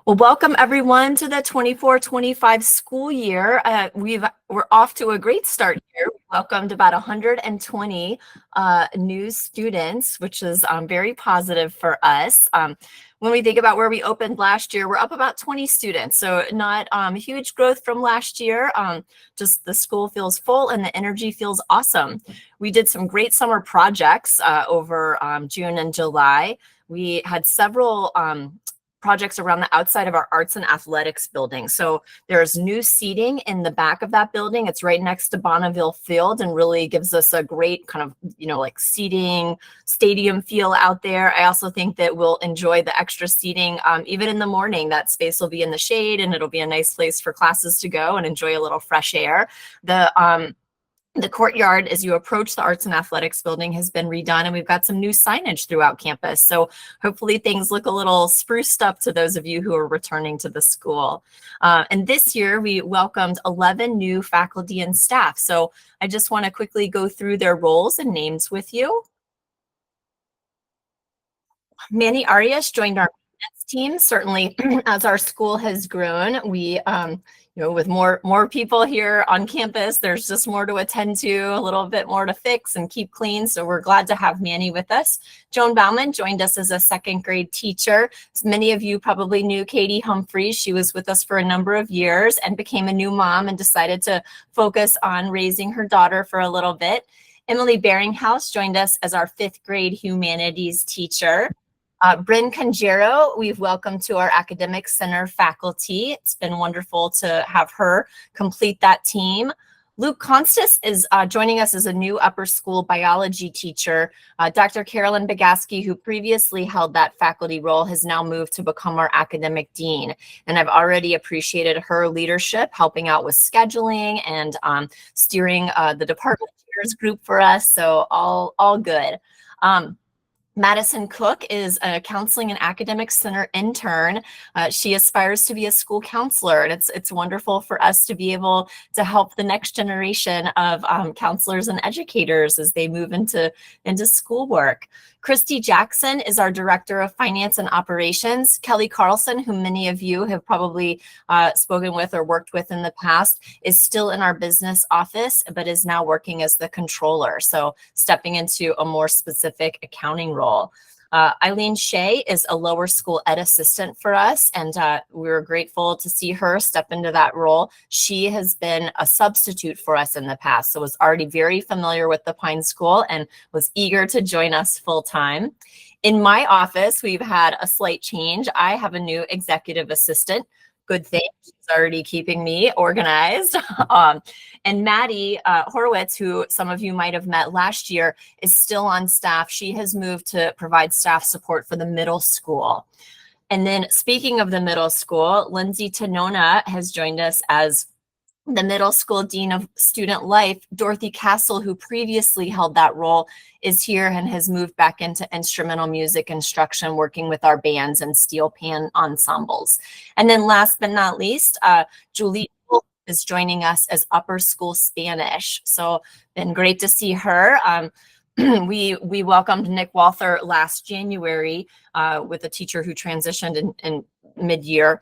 Well, welcome everyone to the 24-25 school year. We're off to a great start here. We welcomed about 120 new students, which is very positive for us. When we think about where we opened last year, we're up about 20 students, so not huge growth from last year. Just the school feels full and the energy feels awesome. We did some great summer projects over June and July. We had several projects around the outside of our arts and athletics building. So there's new seating in the back of that building. It's right next to Bonneville Field and really gives us a great kind of, like seating stadium feel out there. I also think that we'll enjoy the extra seating. Even in the morning, that space will be in the shade and it'll be a nice place for classes to go and enjoy a little fresh air. The courtyard, as you approach the Arts and Athletics building, has been redone, and we've got some new signage throughout campus. So hopefully things look a little spruced up to those of you who are returning to the school. And this year, we welcomed 11 new faculty and staff. So I just want to quickly go through their roles and names with you. Manny Arias joined our team. Certainly, as our school has grown, we with more people here on campus, there's just more to attend to, a little bit more to fix and keep clean. So we're glad to have Manny with us. Joan Bauman joined us as a second grade teacher. As many of you probably knew Katie Humphreys. She was with us for a number of years and became a new mom and decided to focus on raising her daughter for a little bit. Emily Beringhouse joined us as our fifth grade humanities teacher. Bryn Conjero, we've welcomed to our Academic Center faculty. It's been wonderful to have her complete that team. Luke Constas is joining us as a new upper school biology teacher. Dr. Carolyn Bagaski, who previously held that faculty role, has now moved to become our academic dean. And I've already appreciated her leadership, helping out with scheduling and steering the department chairs group for us. So all good. Madison Cook is a counseling and academic center intern. She aspires to be a school counselor, and it's wonderful for us to be able to help the next generation of counselors and educators as they move into schoolwork. Christy Jackson is our director of finance and operations. Kelly Carlson, who many of you have probably spoken with or worked with in the past, is still in our business office, but is now working as the controller. So stepping into a more specific accounting role. Eileen Shea is a lower school ed assistant for us, and we were grateful to see her step into that role. She has been a substitute for us in the past, so was already very familiar with the Pine School and was eager to join us full time. In my office, we've had a slight change. I have a new executive assistant. Good thing. She's already keeping me organized. And Maddie Horowitz, who some of you might have met last year, is still on staff. She has moved to provide staff support for the middle school. And then speaking of the middle school, Lindsay Tanona has joined us as the middle school dean of student life. Dorothy Castle, who previously held that role, is here and has moved back into instrumental music instruction, working with our bands and steel pan ensembles. And then last but not least, Julie is joining us as upper school Spanish. So been great to see her. We welcomed Nick Walther last January with a teacher who transitioned in mid-year.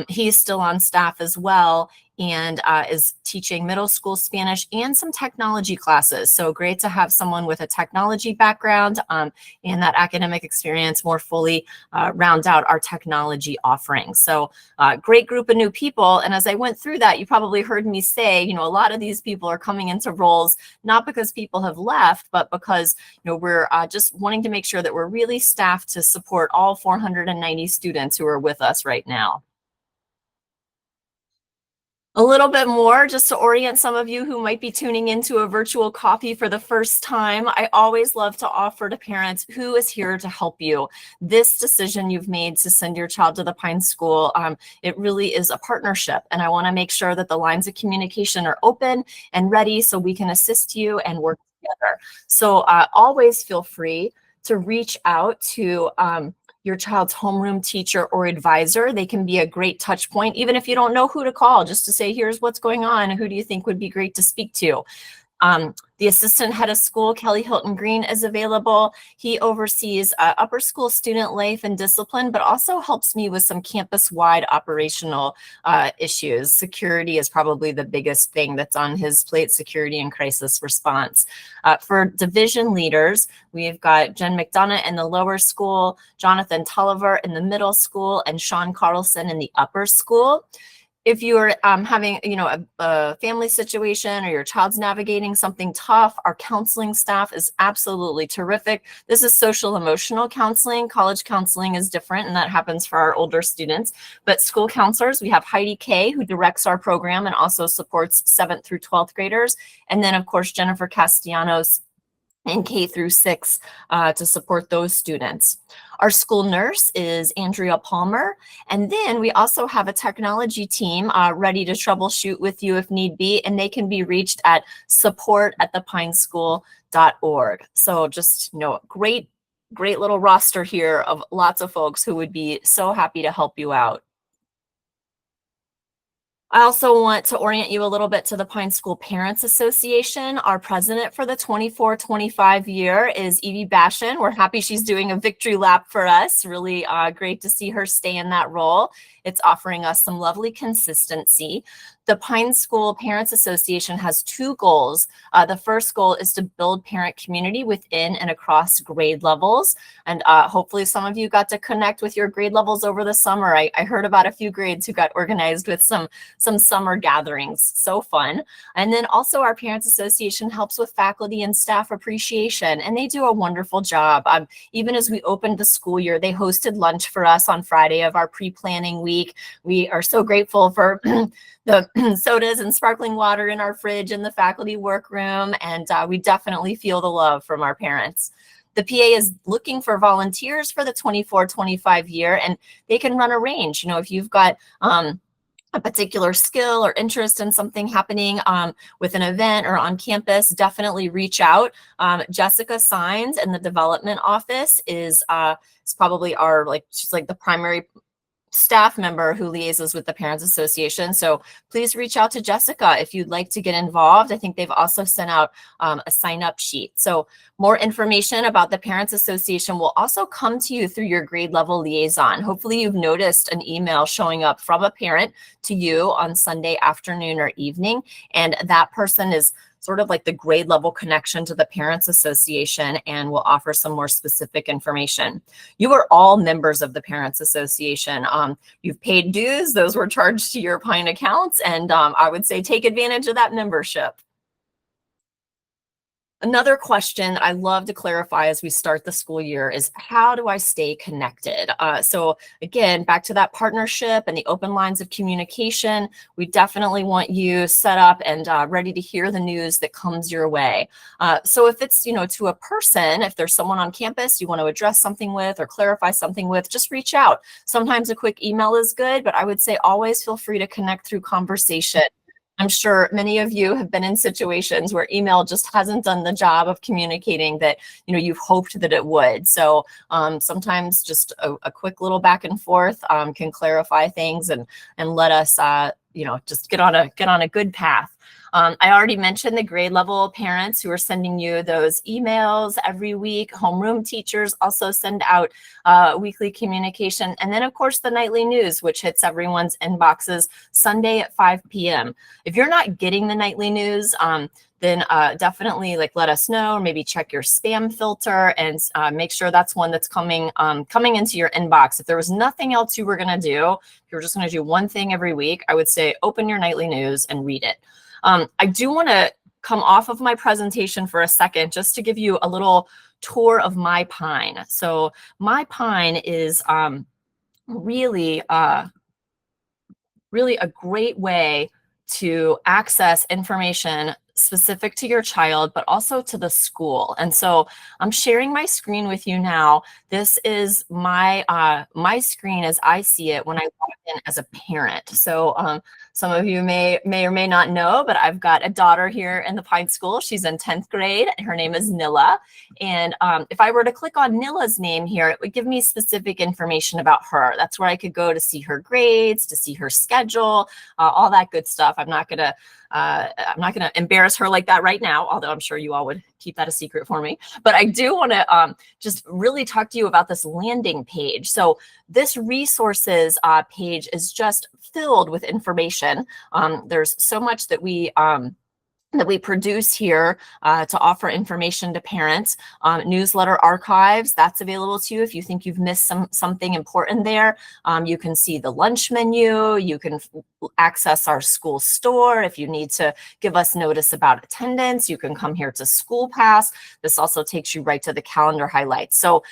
He's still on staff as well and is teaching middle school Spanish and some technology classes. So great to have someone with a technology background and that academic experience more fully round out our technology offerings. So great group of new people. And as I went through that, you probably heard me say, a lot of these people are coming into roles, not because people have left, but because, we're just wanting to make sure that we're really staffed to support all 490 students who are with us right now. A little bit more just to orient some of you who might be tuning into a virtual coffee for the first time. I always love to offer to parents who is here to help you. This decision you've made to send your child to the Pine School, it really is a partnership. And I want to make sure that the lines of communication are open and ready so we can assist you and work together. So always feel free to reach out to your child's homeroom teacher or advisor. They can be a great touch point, even if you don't know who to call, just to say, here's what's going on. Who do you think would be great to speak to? The assistant head of school, Kelly Hilton Green, is available. He oversees upper school student life and discipline, but also helps me with some campus-wide operational issues. Security is probably the biggest thing that's on his plate, security and crisis response. For division leaders, we've got Jen McDonough in the lower school, Jonathan Tulliver in the middle school, and Sean Carlson in the upper school. If you're having, a family situation or your child's navigating something tough, our counseling staff is absolutely terrific. This is social emotional counseling. College counseling is different, and that happens for our older students. But school counselors, we have Heidi Kay, who directs our program and also supports 7th through 12th graders. And then, of course, Jennifer Castellanos in K through 6 to support those students. Our school nurse is Andrea Palmer. And then we also have a technology team ready to troubleshoot with you if need be, and they can be reached at support@thepineschool.org. So just, great little roster here of lots of folks who would be so happy to help you out. I also want to orient you a little bit to the Pine School Parents Association. Our president for the 24-25 year is Evie Bashan. We're happy she's doing a victory lap for us. Really great to see her stay in that role. It's offering us some lovely consistency. The Pine School Parents Association has 2 goals. The first goal is to build parent community within and across grade levels. And hopefully some of you got to connect with your grade levels over the summer. I heard about a few grades who got organized with some summer gatherings. So fun. And then also our Parents Association helps with faculty and staff appreciation, and they do a wonderful job. Even as we opened the school year, they hosted lunch for us on Friday of our pre-planning week. We are so grateful for the sodas and sparkling water in our fridge in the faculty workroom, and we definitely feel the love from our parents. The PA is looking for volunteers for the 24-25 year, and they can run a range. If you've got a particular skill or interest in something happening with an event or on campus, definitely reach out. Jessica Signs in the development office is probably she's like the primary staff member who liaises with the Parents Association. So please reach out to Jessica if you'd like to get involved. I think they've also sent out a sign-up sheet. So more information about the Parents Association will also come to you through your grade level liaison. Hopefully you've noticed an email showing up from a parent to you on Sunday afternoon or evening, and that person is sort of like the grade level connection to the Parents Association and will offer some more specific information. You are all members of the Parents Association. You've paid dues, those were charged to your Pine accounts, and I would say take advantage of that membership. Another question that I love to clarify as we start the school year is, how do I stay connected? So again, back to that partnership and the open lines of communication, we definitely want you set up and ready to hear the news that comes your way. So if it's, to a person, if there's someone on campus you want to address something with or clarify something with, just reach out. Sometimes a quick email is good, but I would say always feel free to connect through conversation. I'm sure many of you have been in situations where email just hasn't done the job of communicating that you've hoped that it would. So sometimes just a quick little back and forth can clarify things and let us just get on a good path. I already mentioned the grade level parents who are sending you those emails every week. Homeroom teachers also send out weekly communication. And then, of course, the nightly news, which hits everyone's inboxes Sunday at 5 p.m. If you're not getting the nightly news, then definitely let us know, or maybe check your spam filter and make sure that's one that's coming into your inbox. If there was nothing else you were going to do, if you're just going to do one thing every week, I would say open your nightly news and read it. I do want to come off of my presentation for a second just to give you a little tour of My Pine. So My Pine is really a great way to access information specific to your child, but also to the school. And so I'm sharing my screen with you now. This is my screen as I see it when I log in as a parent. So some of you may or may not know, but I've got a daughter here in the Pine School. She's in 10th grade. Her name is Nilla. And if I were to click on Nilla's name here, it would give me specific information about her. That's where I could go to see her grades, to see her schedule, all that good stuff. I'm not gonna embarrass her like that right now, although I'm sure you all would keep that a secret for me. But I do want to just really talk to you about this landing page. So this resources page is just filled with information. There's so much that we produce here to offer information to parents. Newsletter archives, that's available to you if you think you've missed something important there. You can see the lunch menu. You can access our school store. If you need to give us notice about attendance, you can come here to School Pass. This also takes you right to the calendar highlights. So,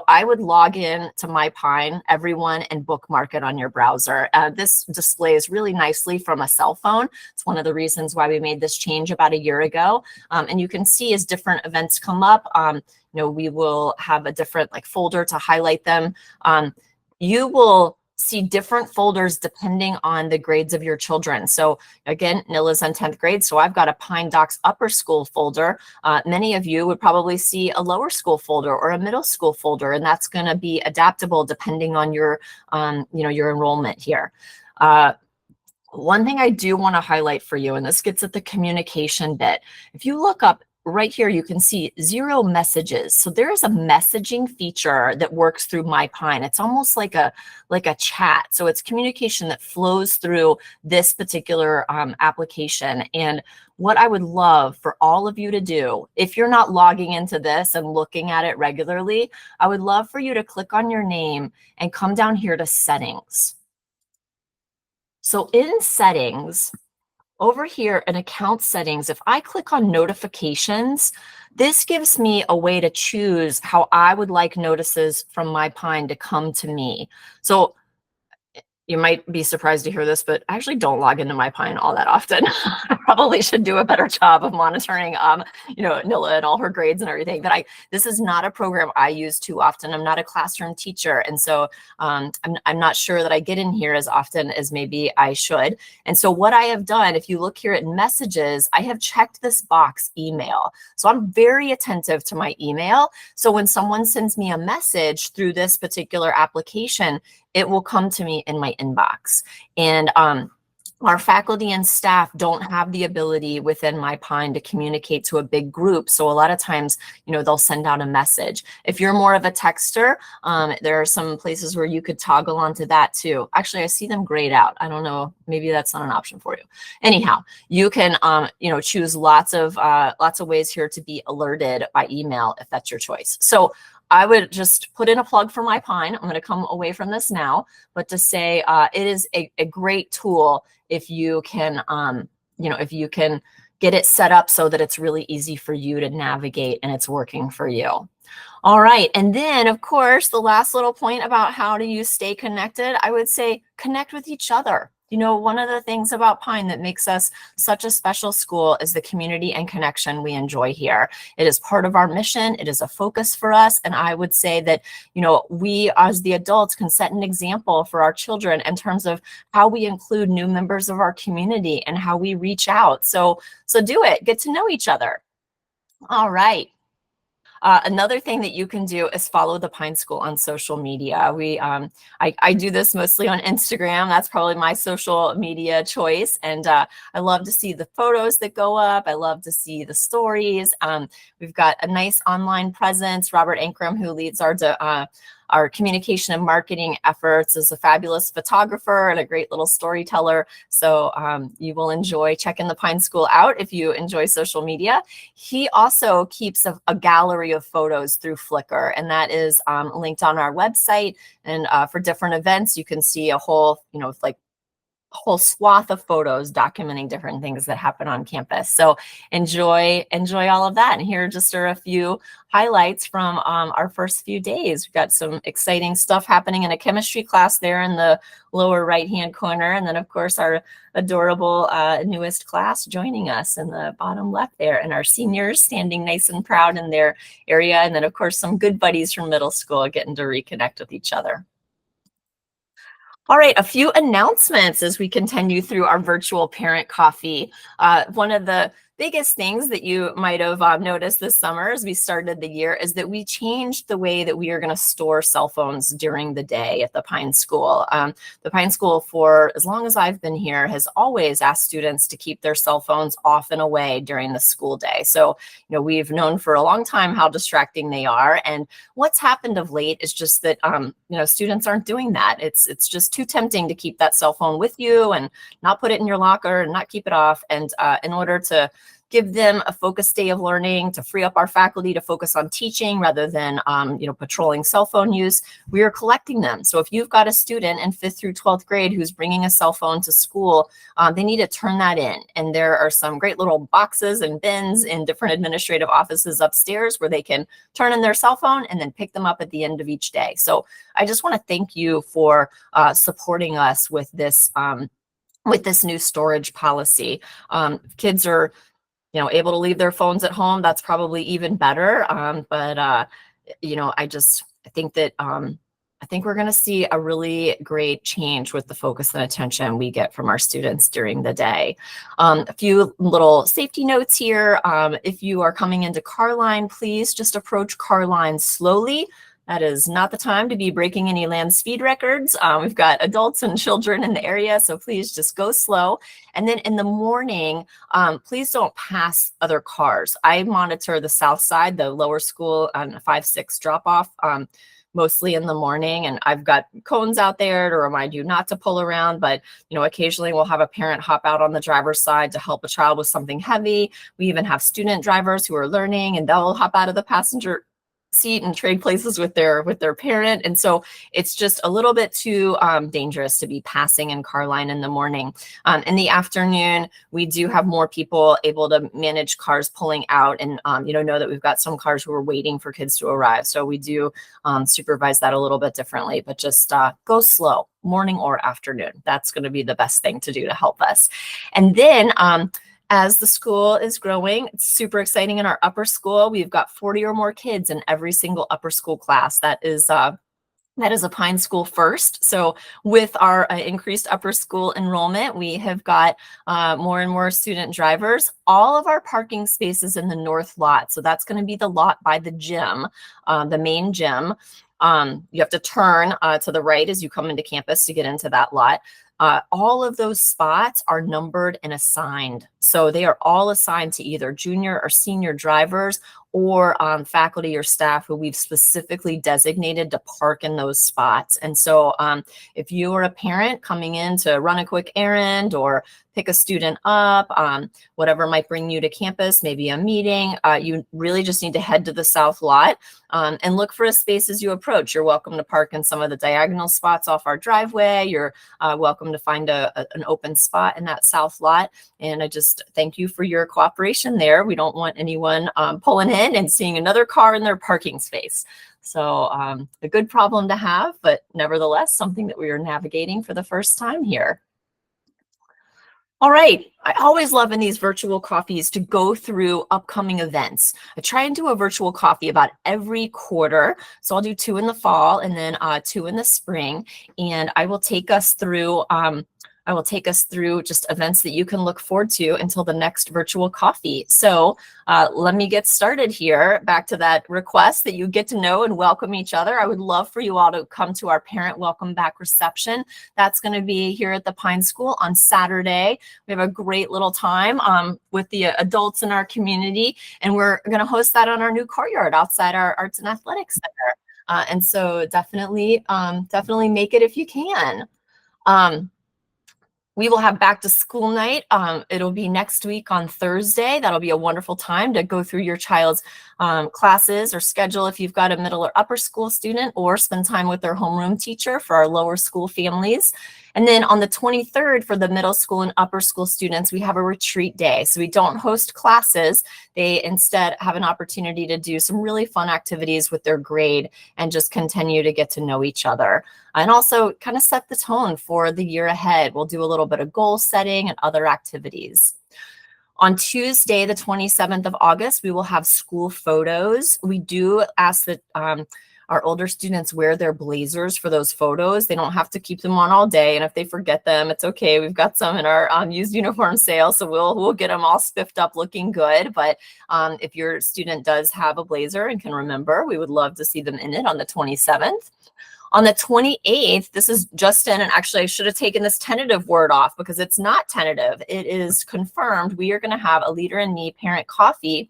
I would log in to MyPine, everyone, and bookmark it on your browser. This displays really nicely from a cell phone. It's one of the reasons why we made this change about a year ago. And you can see as different events come up, we will have a different folder to highlight them. You will see different folders depending on the grades of your children. So again, Nilla's in 10th grade, so I've got a Pine Docs upper school folder. Many of you would probably see a lower school folder or a middle school folder, and that's going to be adaptable depending on your, your enrollment here. One thing I do want to highlight for you, and this gets at the communication bit. If you look up right here, you can see 0 messages. So there is a messaging feature that works through MyPine. It's almost like a chat. So it's communication that flows through this particular application. And what I would love for all of you to do, if you're not logging into this and looking at it regularly, I would love for you to click on your name and come down here to settings. So in settings, over here in account settings, if I click on notifications, this gives me a way to choose how I would like notices from MyPine to come to me. So you might be surprised to hear this, but I actually don't log into MyPine all that often. I probably should do a better job of monitoring, Nilla and all her grades and everything. But this is not a program I use too often. I'm not a classroom teacher, and so I'm not sure that I get in here as often as maybe I should. And so what I have done, if you look here at messages, I have checked this box email. So I'm very attentive to my email. So when someone sends me a message through this particular application, it will come to me in my inbox. And our faculty and staff don't have the ability within MyPine to communicate to a big group. So a lot of times, they'll send out a message. If you're more of a texter, there are some places where you could toggle onto that too. Actually, I see them grayed out. I don't know, maybe that's not an option for you. Anyhow, you can, choose lots of ways here to be alerted by email if that's your choice. So I would just put in a plug for MyPine. I'm going to come away from this now, but to say it is a great tool if you can, if you can get it set up so that it's really easy for you to navigate and it's working for you. All right. And then, of course, the last little point about how do you stay connected, I would say connect with each other. One of the things about Pine that makes us such a special school is the community and connection we enjoy here. It is part of our mission. It is a focus for us. And I would say that, we as the adults can set an example for our children in terms of how we include new members of our community and how we reach out. So do it. Get to know each other. All right. Another thing that you can do is follow the Pine School on social media. I do this mostly on Instagram. That's probably my social media choice. And I love to see the photos that go up. I love to see the stories. We've got a nice online presence. Robert Ankrum, who leads our communication and marketing efforts, is a fabulous photographer and a great little storyteller. So you will enjoy checking the Pine School out if you enjoy social media. He also keeps a gallery of photos through Flickr, and that is linked on our website. And for different events, you can see a whole, whole swath of photos documenting different things that happen on campus. So enjoy all of that. And here just are a few highlights from our first few days. We've got some exciting stuff happening in a chemistry class there in the lower right-hand corner. And then, of course, our adorable newest class joining us in the bottom left there, and our seniors standing nice and proud in their area. And then, of course, some good buddies from middle school getting to reconnect with each other. All right, a few announcements as we continue through our virtual parent coffee. One of the biggest things that you might have noticed this summer as we started the year is that we changed the way that we are going to store cell phones during the day at the Pine School. The Pine School, for as long as I've been here, has always asked students to keep their cell phones off and away during the school day. So, we've known for a long time how distracting they are. And what's happened of late is just that, students aren't doing that. It's just too tempting to keep that cell phone with you and not put it in your locker and not keep it off. And in order to give them a focused day of learning, to free up our faculty to focus on teaching rather than, patrolling cell phone use, we are collecting them. So if you've got a student in 5th through 12th grade who's bringing a cell phone to school, they need to turn that in. And there are some great little boxes and bins in different administrative offices upstairs where they can turn in their cell phone and then pick them up at the end of each day. So I just want to thank you for supporting us with this new storage policy. Kids are able to leave their phones at home. That's probably even better. I think that I think we're going to see a really great change with the focus and attention we get from our students during the day. A few little safety notes here. If you are coming into Carline, please just approach Carline slowly. That is not the time to be breaking any land speed records. We've got adults and children in the area, so please just go slow. And then in the morning, please don't pass other cars. I monitor the south side, the lower school on 5-6 drop-off, mostly in the morning. And I've got cones out there to remind you not to pull around, but occasionally we'll have a parent hop out on the driver's side to help a child with something heavy. We even have student drivers who are learning, and they'll hop out of the passenger seat and trade places with their parent. And so it's just a little bit too dangerous to be passing in Carline in the morning. In the afternoon, we do have more people able to manage cars pulling out and know that we've got some cars who are waiting for kids to arrive. So we do supervise that a little bit differently, but just go slow, morning or afternoon. That's going to be the best thing to do to help us. And then as the school is growing, it's super exciting in our upper school. We've got 40 or more kids in every single upper school class. That is a Pine School first. So with our increased upper school enrollment, we have got more and more student drivers. All of our parking spaces in the north lot. So that's going to be the lot by the gym, the main gym. You have to turn to the right as you come into campus to get into that lot. All of those spots are numbered and assigned. So they are all assigned to either junior or senior drivers or faculty or staff who we've specifically designated to park in those spots. And so if you are a parent coming in to run a quick errand or pick a student up, whatever might bring you to campus, maybe a meeting, you really just need to head to the south lot and look for a space as you approach. You're welcome to park in some of the diagonal spots off our driveway. You're welcome to find an open spot in that south lot. And I just thank you for your cooperation there. We don't want anyone pulling in and seeing another car in their parking space. So a good problem to have, but nevertheless, something that we are navigating for the first time here. All right. I always love in these virtual coffees to go through upcoming events. I try and do a virtual coffee about every quarter. So I'll do 2 in the fall and then 2 in the spring. And I will take us through just events that you can look forward to until the next virtual coffee. So let me get started here. Back to that request that you get to know and welcome each other. I would love for you all to come to our parent welcome back reception. That's going to be here at the Pine School on Saturday. We have a great little time with the adults in our community, and we're going to host that on our new courtyard outside our Arts and Athletics Center. And so definitely make it if you can. We will have back to school night. It'll be next week on Thursday. That'll be a wonderful time to go through your child's classes or schedule if you've got a middle or upper school student, or spend time with their homeroom teacher for our lower school families. And then on the 23rd for the middle school and upper school students, we have a retreat day. So we don't host classes. They instead have an opportunity to do some really fun activities with their grade and just continue to get to know each other. And also kind of set the tone for the year ahead. We'll do a little bit of goal setting and other activities. On Tuesday, the 27th of August, we will have school photos. We do ask that our older students wear their blazers for those photos. They don't have to keep them on all day. And if they forget them, it's okay. We've got some in our used uniform sale. So we'll get them all spiffed up looking good. But if your student does have a blazer and can remember, we would love to see them in it on the 27th. On the 28th, this is just in, and actually I should have taken this tentative word off because it's not tentative. It is confirmed. We are going to have a Leader in Me parent coffee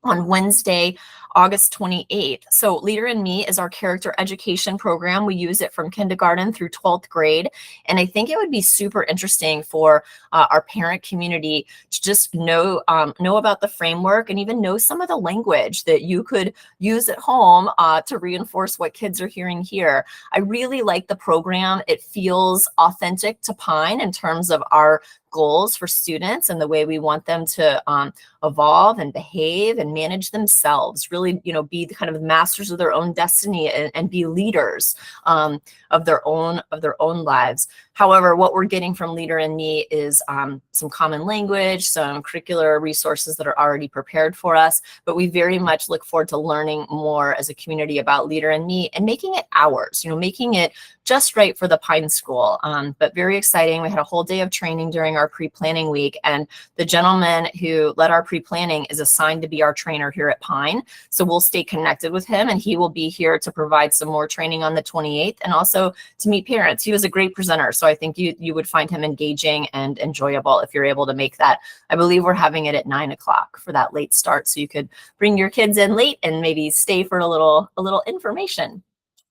on Wednesday, August 28th. So Leader in Me is our character education program. We use it from kindergarten through 12th grade. And I think it would be super interesting for our parent community to just know about the framework and even know some of the language that you could use at home to reinforce what kids are hearing here. I really like the program. It feels authentic to Pine in terms of our goals for students and the way we want them to evolve and behave and manage themselves, really, be the kind of masters of their own destiny and be leaders of their own lives. However, what we're getting from Leader in Me is some common language, some curricular resources that are already prepared for us, but we very much look forward to learning more as a community about Leader in Me and making it ours, making it just right for the Pine School. But very exciting. We had a whole day of training during our pre-planning week, and the gentleman who led our pre-planning is assigned to be our trainer here at Pine. So we'll stay connected with him, and he will be here to provide some more training on the 28th and also to meet parents. He was a great presenter, so I think you would find him engaging and enjoyable if you're able to make that. I believe we're having it at 9 o'clock for that late start, so you could bring your kids in late and maybe stay for a little information.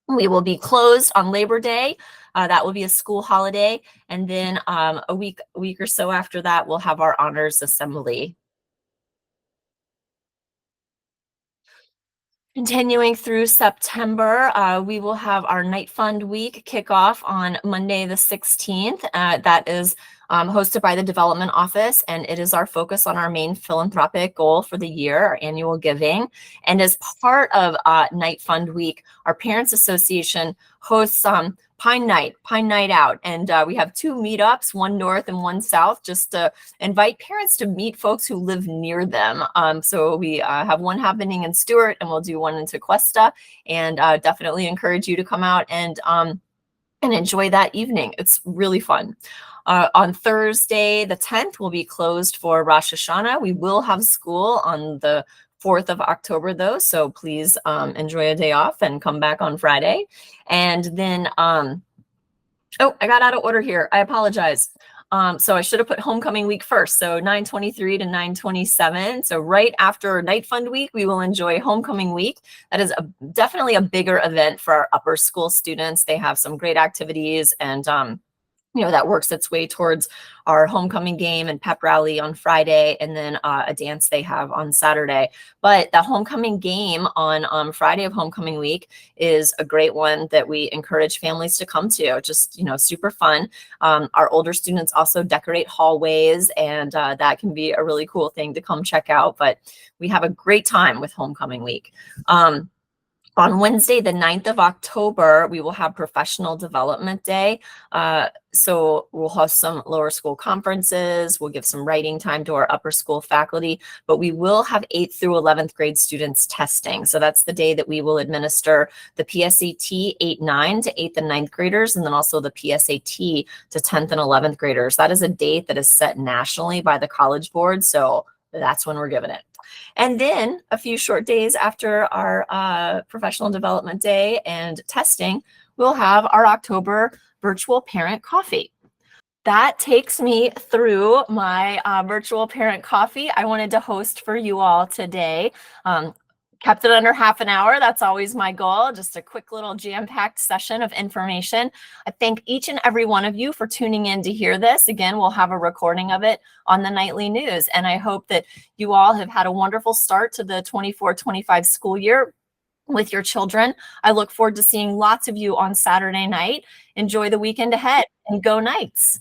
We will be closed on Labor Day. That will be a school holiday. And then a week or so after that, we'll have our honors assembly. Continuing through September, we will have our Night Fund Week kickoff on Monday, the 16th. That is hosted by the Development Office, and it is our focus on our main philanthropic goal for the year, our annual giving. And as part of Night Fund Week, our Parents Association hosts Pine Night Out. And we have 2 meetups, one north and one south, just to invite parents to meet folks who live near them. So we have one happening in Stewart, and we'll do one in Tequesta, and definitely encourage you to come out and enjoy that evening. It's really fun. On Thursday, the 10th, we'll be closed for Rosh Hashanah. We will have school on the 4th of October, though, so please enjoy a day off and come back on Friday. And then, oh, I got out of order here. I apologize. So I should have put homecoming week first. So 9/23 to 9/27. So right after Night Fund Week, we will enjoy homecoming week. That is definitely a bigger event for our upper school students. They have some great activities, and that works its way towards our homecoming game and pep rally on Friday, and then a dance they have on Saturday. But the homecoming game on Friday of homecoming week is a great one that we encourage families to come to. Just, super fun. Our older students also decorate hallways, and that can be a really cool thing to come check out. But we have a great time with homecoming week. On Wednesday, the 9th of October, we will have Professional Development Day. So we'll host some lower school conferences. We'll give some writing time to our upper school faculty, but we will have 8th through 11th grade students testing. So that's the day that we will administer the PSAT 8-9 to 8th and 9th graders, and then also the PSAT to 10th and 11th graders. That is a date that is set nationally by the College Board. So that's when we're giving it. And then a few short days after our Professional Development Day and testing, we'll have our October virtual parent coffee. That takes me through my virtual parent coffee I wanted to host for you all today. Kept it under half an hour. That's always my goal. Just a quick little jam-packed session of information. I thank each and every one of you for tuning in to hear this. Again, we'll have a recording of it on the nightly news. And I hope that you all have had a wonderful start to the 24-25 school year with your children. I look forward to seeing lots of you on Saturday night. Enjoy the weekend ahead, and go Knights.